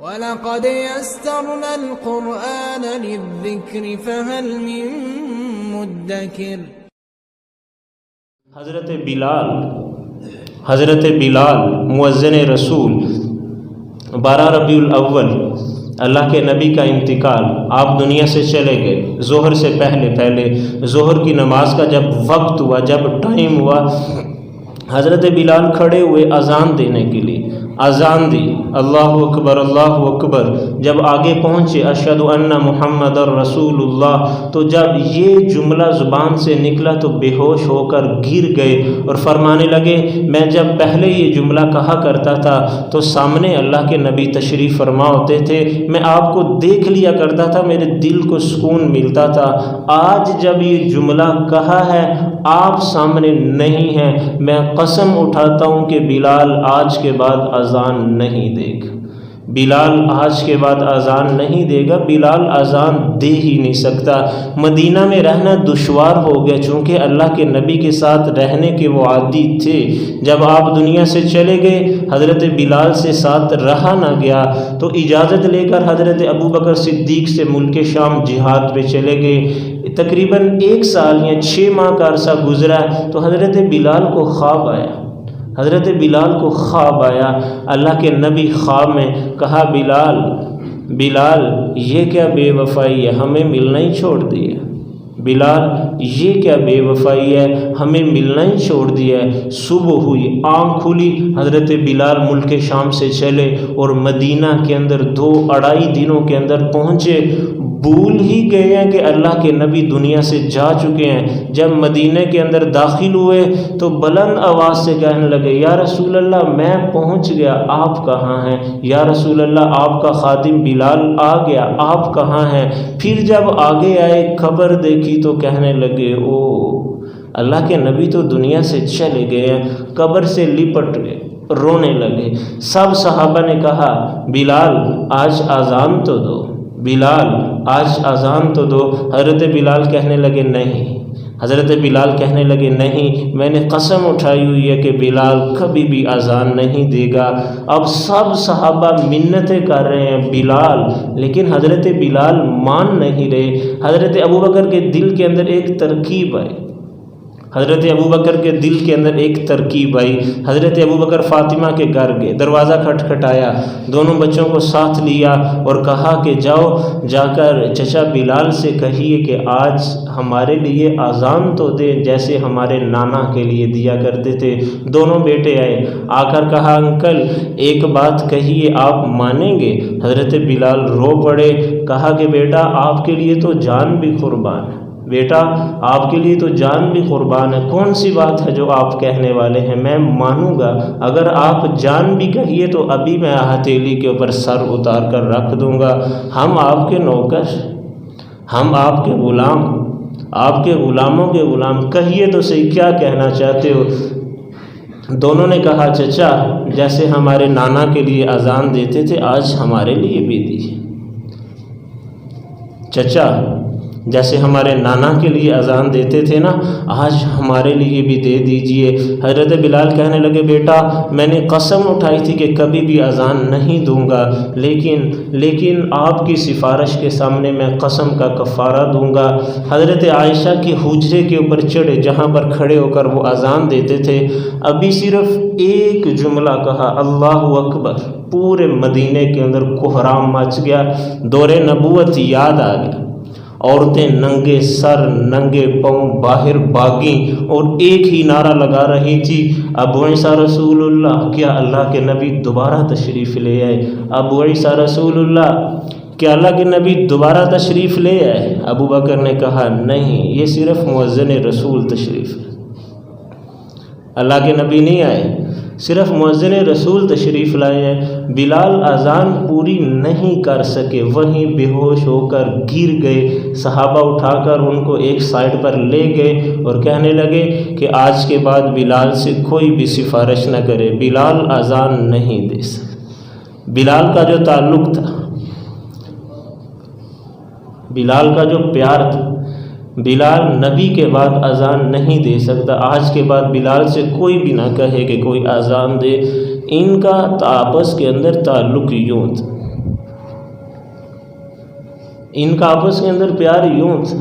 وَلَقَدْ يَسَّرْنَا الْقُرْآنَ لِلذِّكْرِ فَهَلْ مِن مُّدَّكِرٍ۔ حضرت بلال مؤذن رسول، 12 ربیع الاول اللہ کے نبی کا انتقال، آپ دنیا سے چلے گئے ظہر سے پہلے ظہر کی نماز کا جب وقت ہوا، جب ٹائم ہوا، حضرت بلال کھڑے ہوئے اذان دینے کے لیے، اذان دی، اللہ اکبر اللہ اکبر، جب آگے پہنچے اشہد ان محمد رسول اللہ، تو جب یہ جملہ زبان سے نکلا تو بے ہوش ہو کر گر گئے اور فرمانے لگے میں جب پہلے یہ جملہ کہا کرتا تھا تو سامنے اللہ کے نبی تشریف فرما ہوتے تھے، میں آپ کو دیکھ لیا کرتا تھا، میرے دل کو سکون ملتا تھا، آج جب یہ جملہ کہا ہے آپ سامنے نہیں ہیں، میں قسم اٹھاتا ہوں کہ بلال آج کے بعد اذان نہیں دے گا، بلال آج کے بعد اذان نہیں دے گا، بلال اذان دے ہی نہیں سکتا۔ مدینہ میں رہنا دشوار ہو گیا، چونکہ اللہ کے نبی کے ساتھ رہنے کے وہ عادی تھے، جب آپ دنیا سے چلے گئے حضرت بلال سے ساتھ رہا نہ گیا، تو اجازت لے کر حضرت ابوبکر صدیق سے ملک شام جہاد پہ چلے گئے۔ تقریباً 1 سال یا 6 ماہ کا عرصہ گزرا تو حضرت بلال کو خواب آیا، حضرت بلال کو خواب آیا، اللہ کے نبی خواب میں کہا بلال یہ کیا بے وفائی ہے، ہمیں ملنا ہی چھوڑ دیا، بلال یہ کیا بے وفائی ہے، ہمیں ملنا ہی چھوڑ دیا ہے۔ صبح ہوئی، آنکھ کھلی، حضرت بلال ملک شام سے چلے اور مدینہ کے اندر 2-2.5 دنوں کے اندر پہنچے، بھول ہی گئے ہیں کہ اللہ کے نبی دنیا سے جا چکے ہیں۔ جب مدینہ کے اندر داخل ہوئے تو بلند آواز سے کہنے لگے یا رسول اللہ میں پہنچ گیا، آپ کہاں ہیں؟ یا رسول اللہ آپ کا خادم بلال آ گیا، آپ کہاں ہیں؟ پھر جب آگے آئے خبر دیکھی تو کہنے لگے او اللہ کے نبی تو دنیا سے چلے گئے ہیں، قبر سے لپٹ گئے، رونے لگے۔ سب صحابہ نے کہا بلال آج اذان تو دو، بلال آج اذان تو دو۔ حضرت بلال کہنے لگے نہیں، حضرت بلال کہنے لگے نہیں، میں نے قسم اٹھائی ہوئی ہے کہ بلال کبھی بھی اذان نہیں دے گا۔ اب سب صحابہ منتیں کر رہے ہیں بلال، لیکن حضرت بلال مان نہیں رہے۔ حضرت ابوبکر کے دل کے اندر ایک ترکیب آئی، حضرت ابوبکر کے دل کے اندر ایک ترکیب آئی۔ حضرت ابوبکر فاطمہ کے گھر گئے، دروازہ کھٹکھٹایا، دونوں بچوں کو ساتھ لیا اور کہا کہ جاؤ جا کر چچا بلال سے کہیے کہ آج ہمارے لیے اذان تو دے جیسے ہمارے نانا کے لیے دیا کرتے تھے۔ دونوں بیٹے آئے، آ کر کہا انکل ایک بات کہیے آپ مانیں گے؟ حضرت بلال رو پڑے، کہا کہ بیٹا آپ کے لیے تو جان بھی قربان ہے، بیٹا آپ کے لیے تو جان بھی قربان ہے، کون سی بات ہے جو آپ کہنے والے ہیں، میں مانوں گا، اگر آپ جان بھی کہیے تو ابھی میں ہتھیلی کے اوپر سر اتار کر رکھ دوں گا، ہم آپ کے نوکر، ہم آپ کے غلام، آپ کے غلاموں کے غلام، کہیے تو صحیح کیا کہنا چاہتے ہو؟ دونوں نے کہا چچا جیسے ہمارے نانا کے لیے اذان دیتے تھے آج ہمارے لیے بھی دیجیے، چچا جیسے ہمارے نانا کے لیے اذان دیتے تھے نا آج ہمارے لیے بھی دے دیجئے۔ حضرت بلال کہنے لگے بیٹا میں نے قسم اٹھائی تھی کہ کبھی بھی اذان نہیں دوں گا، لیکن آپ کی سفارش کے سامنے میں قسم کا کفارہ دوں گا۔ حضرت عائشہ کے حجرے کے اوپر چڑھے جہاں پر کھڑے ہو کر وہ اذان دیتے تھے، ابھی صرف ایک جملہ کہا اللہ اکبر، پورے مدینے کے اندر کوہرام مچ گیا، دور نبوت یاد آ گیا، عورتیں ننگے سر ننگے پاؤں باہر بھاگیں اور ایک ہی نعرہ لگا رہی تھی ابو عیسیٰ رسول اللہ، کیا اللہ کے نبی دوبارہ تشریف لے آئے؟ ابو عیسیٰ رسول اللہ، کیا اللہ کے نبی دوبارہ تشریف لے آئے؟ ابو بکر نے کہا نہیں، یہ صرف مؤذن رسول تشریف ہے، اللہ کے نبی نہیں آئے، صرف مؤذن رسول تشریف لائے ہیں۔ بلال اذان پوری نہیں کر سکے، وہیں بے ہوش ہو کر گر گئے، صحابہ اٹھا کر ان کو ایک سائڈ پر لے گئے اور کہنے لگے کہ آج کے بعد بلال سے کوئی بھی سفارش نہ کرے، بلال اذان نہیں دے سکتا۔ بلال کا جو تعلق تھا، بلال کا جو پیار تھا، بلال نبی کے بعد اذان نہیں دے سکتا، آج کے بعد بلال سے کوئی بھی نہ کہے کہ کوئی اذان دے، ان کا آپس کے اندر تعلق یوں تھا۔ ان کا آپس کے اندر پیار یوں تھا